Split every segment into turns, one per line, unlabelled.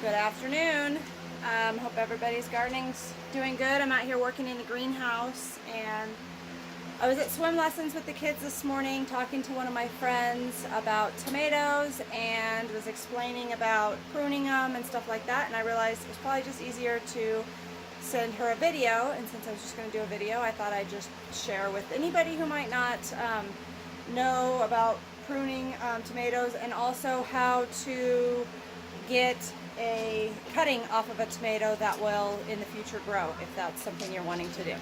Good afternoon. Hope everybody's gardening's doing good. I'm out here working in the greenhouse, and I was at swim lessons with the kids this morning talking to one of my friends about tomatoes and was explaining about pruning them and stuff like that, and I realized it was probably just easier to send her a video, and since I was just going to do a video, I thought I'd just share with anybody who might not know about pruning tomatoes, and also how to get a cutting off of a tomato that will in the future grow, if that's something you're wanting to do.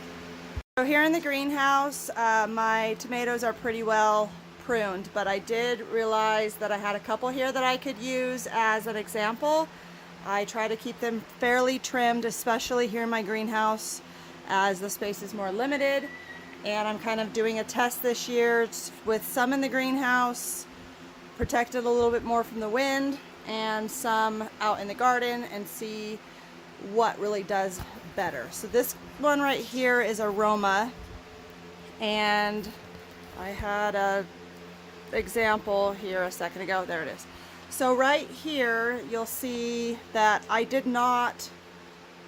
So here in the greenhouse, my tomatoes are pretty well pruned, but I did realize that I had a couple here that I could use as an example. I try to keep them fairly trimmed, especially here in my greenhouse, as the space is more limited. And I'm kind of doing a test this year with some in the greenhouse, protected a little bit more from the wind, and some out in the garden, and see what really does better. So this one right here is aroma, and I had a example here a second ago. There it is. So right here you'll see that I did not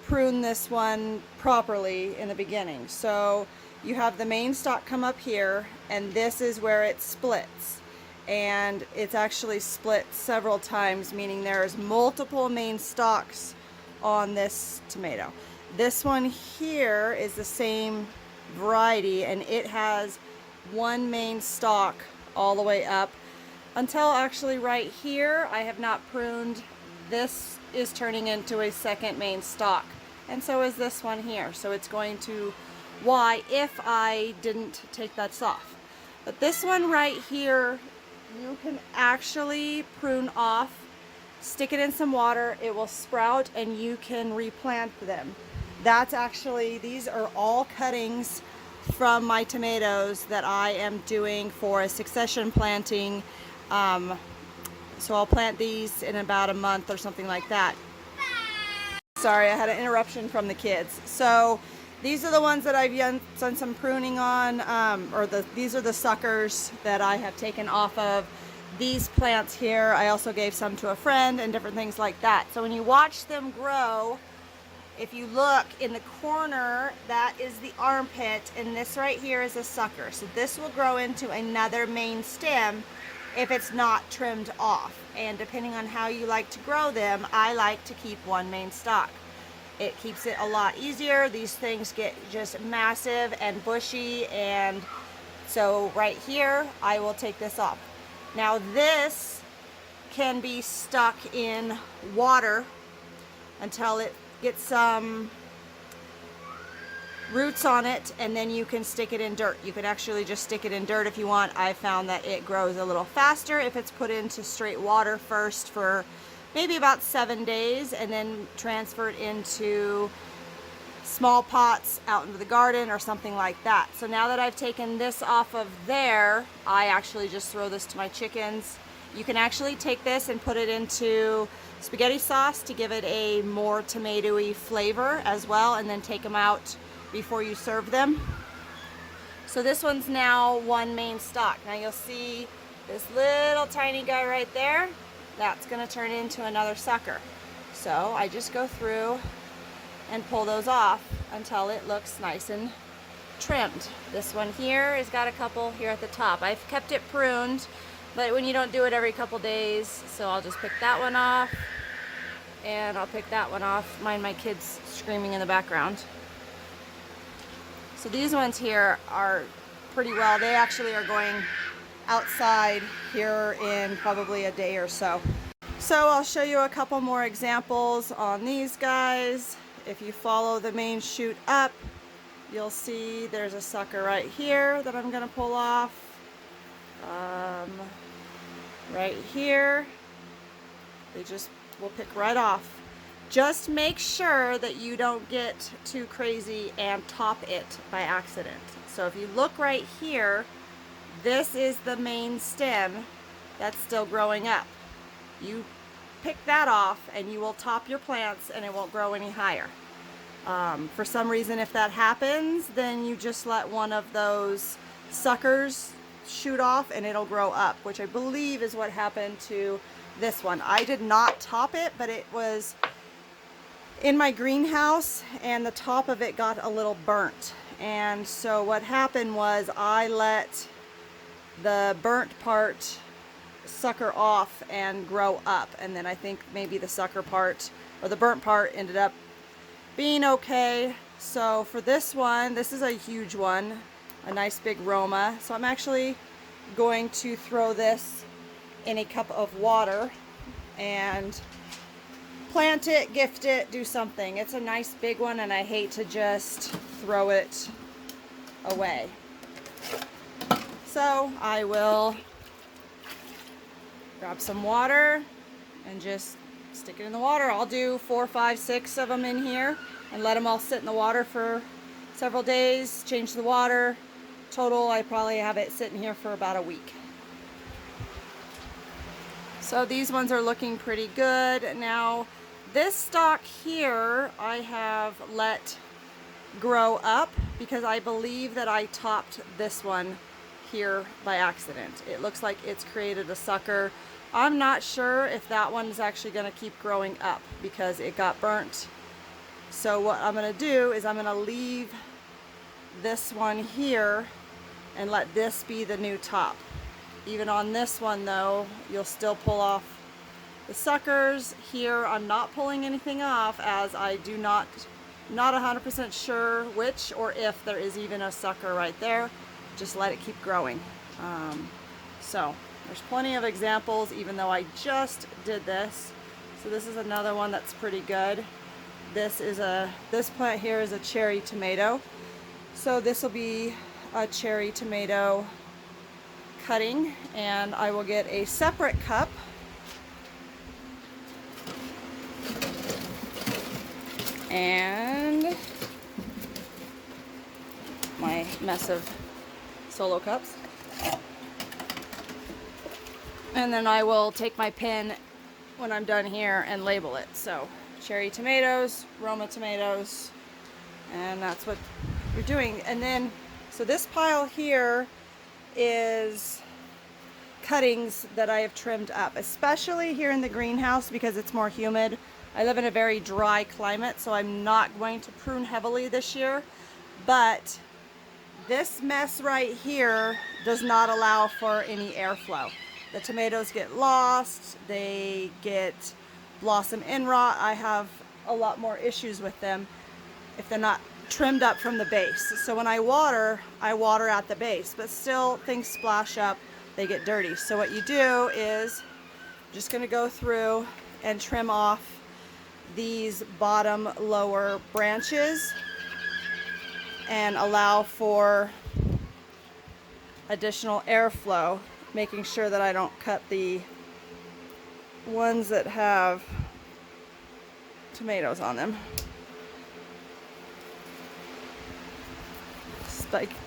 prune this one properly in the beginning. So you have the main stalk come up here, and this is where it splits. And it's actually split several times, meaning there's multiple main stalks on this tomato. This one here is the same variety, and it has one main stalk all the way up until actually right here I have not pruned. This is turning into a second main stalk, and so is this one here. So it's going to if I didn't take that off. But this one right here, you can actually prune off, stick it in some water, it will sprout, and you can replant them. That's actually, these are all cuttings from my tomatoes that I am doing for a succession planting. So I'll plant these in about a month or something like that. Sorry, I had an interruption from the kids. So these are the ones that I've done some pruning on, these are the suckers that I have taken off of these plants here. I also gave some to a friend and different things like that. So when you watch them grow, if you look in the corner, that is the armpit, and this right here is a sucker. So this will grow into another main stem if it's not trimmed off. And depending on how you like to grow them, I like to keep one main stalk. It keeps it a lot easier. These things get just massive and bushy, and so right here I will take this off. Now this can be stuck in water until it gets some roots on it, and then you can stick it in dirt. You can actually just stick it in dirt if you want. I found that it grows a little faster if it's put into straight water first for maybe about 7 days, and then transferred into small pots out into the garden or something like that. So now that I've taken this off of there, I actually just throw this to my chickens. You can actually take this and put it into spaghetti sauce to give it a more tomatoey flavor as well, and then take them out before you serve them. So this one's now one main stalk. Now you'll see this little tiny guy right there. That's going to turn into another sucker. So I just go through and pull those off until it looks nice and trimmed. This one here has got a couple here at the top. I've kept it pruned, but when you don't do it every couple days, so I'll just pick that one off, and I'll pick that one off. Mind my kids screaming in the background. So these ones here are pretty well, they actually are going outside here in probably a day or so. So I'll show you a couple more examples on these guys. If you follow the main shoot up, you'll see there's a sucker right here that I'm going to pull off. Right here, they just will pick right off. Just make sure that you don't get too crazy and top it by accident. So if you look right here, this is the main stem that's still growing up. You pick that off and you will top your plants and it won't grow any higher. For some reason, if that happens, then you just let one of those suckers shoot off and it'll grow up, which I believe is what happened to this one. I did not top it, but it was in my greenhouse and the top of it got a little burnt. And so what happened was I let the burnt part sucker off and grow up, and then I think maybe the sucker part or the burnt part ended up being okay. So for this one, this is a huge one, a nice big Roma. So I'm actually going to throw this in a cup of water and plant it, gift it, do something. It's a nice big one and I hate to just throw it away. So I will grab some water and just stick it in the water. I'll do 4, 5, 6 of them in here and let them all sit in the water for several days, change the water. Total, I probably have it sitting here for about a week. So these ones are looking pretty good. Now this stalk here I have let grow up because I believe that I topped this one here by accident. It looks like it's created a sucker. I'm not sure if that one is actually going to keep growing up because it got burnt. So what I'm going to do is I'm going to leave this one here and let this be the new top. Even on this one though, you'll still pull off the suckers. Here I'm not pulling anything off as I do not 100% sure which or if there is even a sucker right there. Just let it keep growing. So there's plenty of examples even though I just did this. So this is another one that's pretty good. This plant here is a cherry tomato. So this will be a cherry tomato cutting, and I will get a separate cup and my mess of solo cups, and then I will take my pen when I'm done here and label it. So cherry tomatoes, Roma tomatoes, and that's what you're doing. And then so this pile here is cuttings that I have trimmed up, especially here in the greenhouse because it's more humid. I live in a very dry climate, so I'm not going to prune heavily this year, but this mess right here does not allow for any airflow. The tomatoes get lost, they get blossom end rot. I have a lot more issues with them if they're not trimmed up from the base. So when I water at the base, but still things splash up, they get dirty. So what you do is just going to go through and trim off these bottom lower branches and allow for additional airflow, making sure that I don't cut the ones that have tomatoes on them.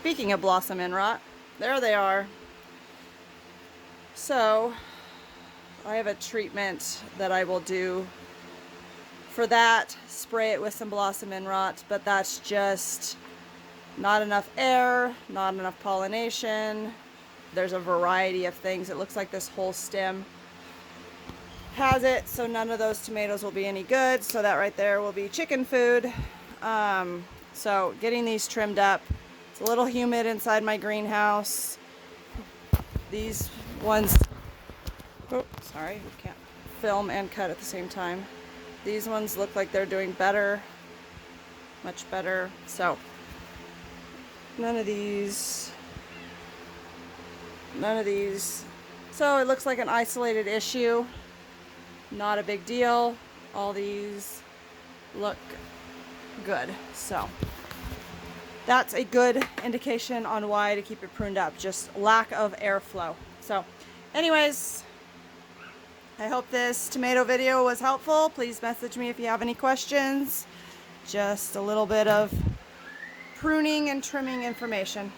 Speaking of blossom end rot, there they are. So I have a treatment that I will do for that, spray it with some blossom end rot, but that's just not enough air, not enough pollination. There's a variety of things. It looks like this whole stem has it, so none of those tomatoes will be any good. So that right there will be chicken food. So getting these trimmed up. It's a little humid inside my greenhouse. These ones, oh, sorry, can't film and cut at the same time. These ones look like they're doing better, much better. So none of these. So it looks like an isolated issue, not a big deal. All these look good. So that's a good indication on why to keep it pruned up, just lack of airflow. So anyways, I hope this tomato video was helpful. Please message me if you have any questions. Just a little bit of pruning and trimming information.